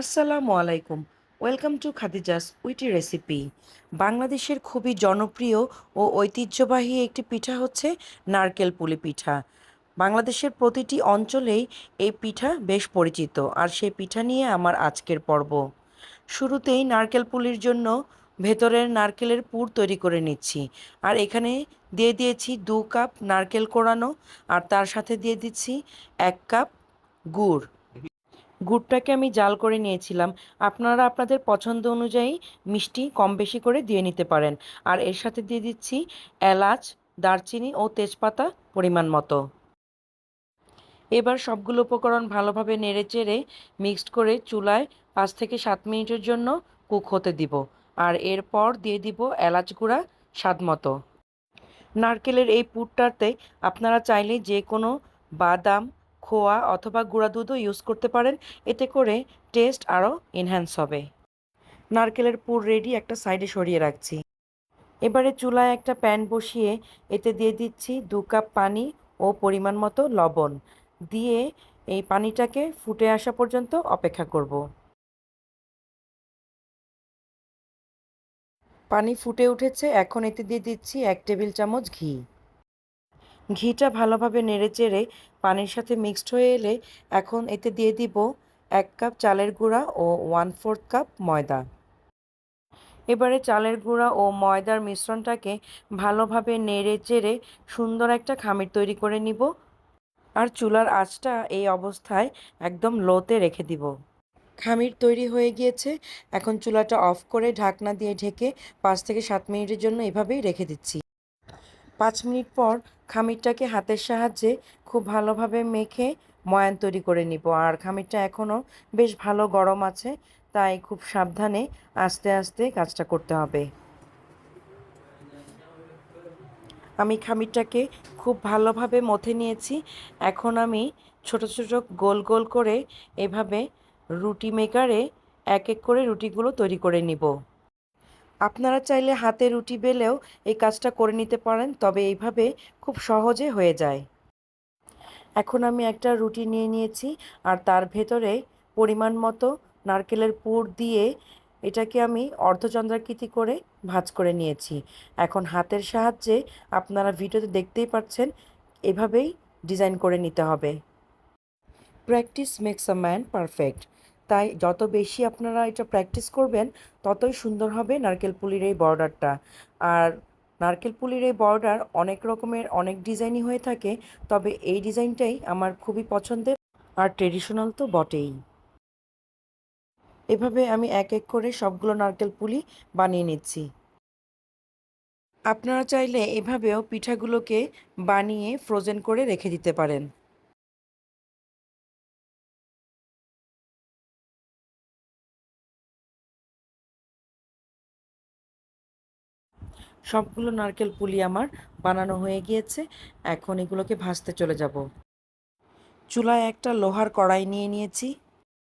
আসসালামু আলাইকুম। Welcome to Khadija's recipe. বাংলাদেশের খুবই জনপ্রিয় ও ঐতিহ্যবাহী একটি পিঠা হচ্ছে নারকেল পুলি পিঠা। বাংলাদেশের প্রতিটি অঞ্চলেই এই পিঠা বেশ পরিচিত, আর সেই পিঠা নিয়ে আমার আজকের পর্ব। শুরুতেই নারকেল পুলির জন্য ভেতরের নারকেলের পুর তৈরি করে নিচ্ছি। আর এখানে দিয়ে দিয়েছি 2 কাপ নারকেল কোড়ানো, আর তার সাথে দিয়ে দিচ্ছি 1 কাপ গুড়। গুড়টাকে আমি জাল করে নিয়েছিলাম। আপনারা আপনাদের পছন্দ অনুযায়ী মিষ্টি কম বেশি করে দিয়ে নিতে পারেন। আর এর সাথে দিয়ে দিচ্ছি এলাচ, দারচিনি ও তেজপাতা পরিমাণ মতো। এবার সবগুলো উপকরণ ভালোভাবে নেড়েচেড়ে মিক্সড করে চুলায় 5 থেকে 7 মিনিটের জন্য কুক হতে দিব। আর এরপর দিয়ে দিব এলাচ গুঁড়া স্বাদ মতো। নারকেলের এই পুরটাতে আপনারা চাইলে যে কোনো বাদাম, খোয়া অথবা গুঁড়া দুধও ইউজ করতে পারেন। এতে করে টেস্ট আরও এনহ্যান্স হবে। নারকেলের পুর রেডি, একটা সাইডে সরিয়ে রাখছি। এবারে চুলায় একটা প্যান বসিয়ে এতে দিয়ে দিচ্ছি 2 কাপ পানি ও পরিমাণ মতো লবণ দিয়ে এই পানিটাকে ফুটে আসা পর্যন্ত অপেক্ষা করব। পানি ফুটে উঠেছে, এখন এতে দিয়ে দিচ্ছি 1 টেবিল চামচ ঘি। ঘিটা ভালোভাবে নেড়েচেড়ে পানির সাথে মিক্সড হয়ে এলে এখন এতে দিয়ে দিব 1 কাপ চালের গুঁড়া ও 1/4 কাপ ময়দা। এবারে চালের গুঁড়া ও ময়দার মিশ্রণটাকে ভালোভাবে নেড়েচেড়ে সুন্দর একটা খামির তৈরি করে নিব। আর চুলার আঁচটা এই অবস্থায় একদম লোতে রেখে দিব। খামির তৈরি হয়ে গিয়েছে, এখন চুলাটা অফ করে ঢাকনা দিয়ে ঢেকে 5 থেকে 7 মিনিটের জন্য এভাবেই রেখে দিচ্ছি। 5 মিনিট পর খামিরটাকে হাতের সাহায্যে খুব ভালোভাবে মেখে ময়ান তৈরি করে নিব। আর খামিরটা এখনও বেশ ভালো গরম আছে, তাই খুব সাবধানে আস্তে আস্তে কাজটা করতে হবে। আমি খামিরটাকে খুব ভালোভাবে মথে নিয়েছি। এখন আমি ছোট ছোট গোল গোল করে এভাবে রুটি মেকারে এক এক করে রুটিগুলো তৈরি করে নিব। আপনারা চাইলে হাতে রুটি বেলেও এই কাজটা করে নিতে পারেন, তবে এইভাবে খুব সহজে হয়ে যায়। এখন আমি একটা রুটি নিয়ে নিয়েছি, আর তার ভেতরে পরিমাণ মতো নারকেলের পুর দিয়ে এটাকে আমি অর্ধচন্দ্রাকৃতি করে ভাঁজ করে নিয়েছি। এখন হাতের সাহায্যে, আপনারা ভিডিওতে দেখতেই পাচ্ছেন, এভাবেই ডিজাইন করে নিতে হবে। Practice makes a man perfect. তাই যত বেশি আপনারা এটা প্র্যাকটিস করবেন, ততই সুন্দর হবে নারকেল পুলির এই বর্ডারটা। আর নারকেল পুলির এই বর্ডার অনেক রকমের, অনেক ডিজাইনই হয়ে থাকে, তবে এই ডিজাইনটাই আমার খুবই পছন্দের, আর ট্রেডিশনাল তো বটেই। এভাবে আমি এক এক করে সবগুলো নারকেল পুলি বানিয়ে নিচ্ছি। আপনারা চাইলে এভাবেও পিঠাগুলোকে বানিয়ে ফ্রোজেন করে রেখে দিতে পারেন। সবগুলো নারকেল পুলি আমার বানানো হয়ে গিয়েছে। এখন এগুলোকে ভাজতে চলে যাব। চুলায় একটা লোহার কড়াই নিয়ে নিয়েছি,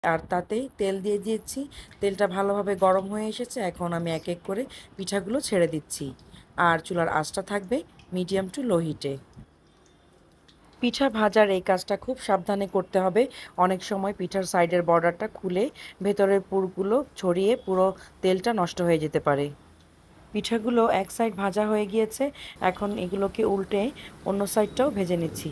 আর তাতেই তেল দিয়ে দিয়েছি। তেলটা ভালোভাবে গরম হয়ে এসেছে, এখন আমি এক এক করে পিঠাগুলো ছেড়ে দিচ্ছি। আর চুলার আঁচটা থাকবে মিডিয়াম টু লো হিটে। পিঠা ভাজার এই কাজটা খুব সাবধানে করতে হবে। অনেক সময় পিঠার সাইডের বর্ডারটা খুলে ভেতরের পুরগুলো ছড়িয়ে পুরো তেলটা নষ্ট হয়ে যেতে পারে। পিঠাগুলো এক সাইড ভাজা হয়ে গিয়েছে, এখন এগুলোকে উল্টে অন্য সাইডটাও ভেজে নিচ্ছি।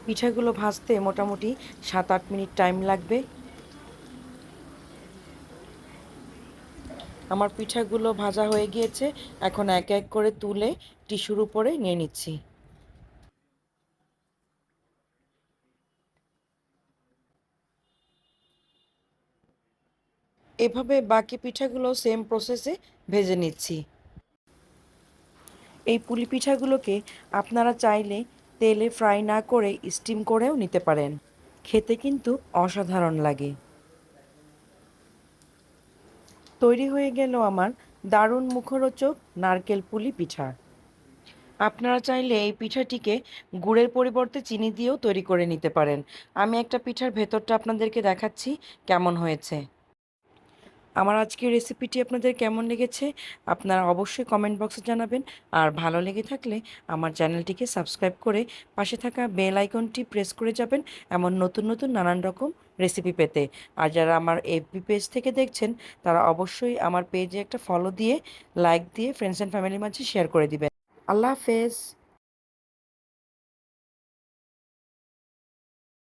পিঠাগুলো ভাজতে মোটামুটি 7-8 মিনিট টাইম লাগবে। আমার পিঠাগুলো ভাজা হয়ে গিয়েছে, এখন এক এক করে তুলে টিস্যুর উপরে নিয়ে নিচ্ছি। এভাবে বাকি পিঠাগুলো সেম প্রসেসে ভেজে নিচ্ছি। এই পুলি পিঠাগুলোকে আপনারা চাইলে তেলে ফ্রাই না করে স্টিম করেও নিতে পারেন। খেতে কিন্তু অসাধারণ লাগে। তৈরি হয়ে গেল আমার দারুণ মুখরোচক নারকেল পুলি পিঠা। আপনারা চাইলে এই পিঠাটিকে গুড়ের পরিবর্তে চিনি দিয়েও তৈরি করে নিতে পারেন। আমি একটা পিঠার ভেতরটা আপনাদেরকে দেখাচ্ছি কেমন হয়েছে। আমার আজকের রেসিপিটি আপনাদের কেমন লেগেছে আপনারা অবশ্যই কমেন্ট বক্সে জানাবেন। আর ভালো লেগে থাকলে আমার চ্যানেলটিকে সাবস্ক্রাইব করে পাশে থাকা বেল আইকনটি প্রেস করে যাবেন এমন নতুন নতুন নানান রকম রেসিপি পেতে। আর যারা আমার এফবি পেজ থেকে দেখছেন তারা অবশ্যই আমার পেজে একটা ফলো দিয়ে লাইক দিয়ে ফ্রেন্ডস অ্যান্ড ফ্যামিলির মাঝে শেয়ার করে দিবেন। আল্লাহ হাফেজ।